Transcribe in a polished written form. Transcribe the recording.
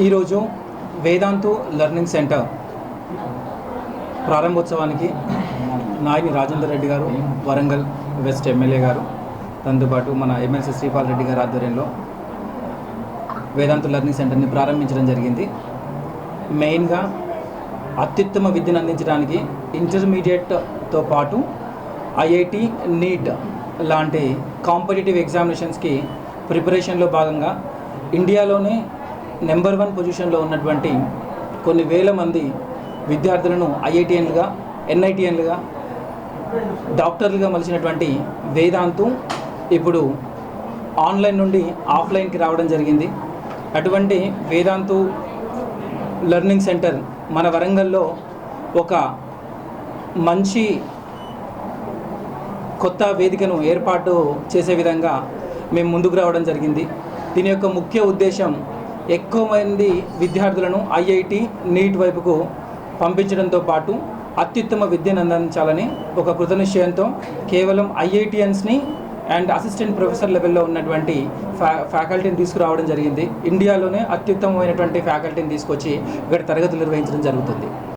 ఈరోజు Vedantu learning centre ప్రారంభోత్సవానికి నాయని రాజేందర్ రెడ్డి గారు, వరంగల్ వెస్ట్ ఎమ్మెల్యే గారు, దాంతోపాటు మన ఎమ్మెల్సీ శ్రీపాల్ రెడ్డి గారి ఆధ్వర్యంలో వేదాంతు లెర్నింగ్ సెంటర్ని ప్రారంభించడం జరిగింది. మెయిన్గా అత్యుత్తమ విద్యను అందించడానికి ఇంటర్మీడియట్తో పాటు ఐఐటి, నీట్ లాంటి కాంపిటేటివ్ ఎగ్జామినేషన్స్కి ప్రిపరేషన్లో భాగంగా ఇండియాలోనే నెంబర్ 1 పొజిషన్లో ఉన్నటువంటి కొన్ని వేల మంది విద్యార్థులను ఐఐటిఎన్లుగా, ఎన్ఐటిఎన్లుగా, డాక్టర్లుగా మలిచినటువంటి వేదాంతు ఇప్పుడు ఆన్లైన్ నుండి ఆఫ్లైన్కి రావడం జరిగింది. అటువంటి వేదాంతు లెర్నింగ్ సెంటర్ మన వరంగల్లో ఒక మంచి కొత్త వేదికను ఏర్పాటు చేసే విధంగా మేము ముందుకు రావడం జరిగింది. దీని యొక్క ముఖ్య ఉద్దేశం ఎక్కువ మంది విద్యార్థులను ఐఐటి, నీట్ వైపుకు పంపించడంతో పాటు అత్యుత్తమ విద్యను అందించాలని ఒక కృతనిశ్చయంతో కేవలం ఐఐటియన్స్ని అండ్ అసిస్టెంట్ ప్రొఫెసర్ లెవెల్లో ఉన్నటువంటి ఫ్యాకల్టీని తీసుకురావడం జరిగింది. ఇండియాలోనే అత్యుత్తమమైనటువంటి ఫ్యాకల్టీని తీసుకొచ్చి ఇక్కడ తరగతులు నిర్వహించడం జరుగుతుంది.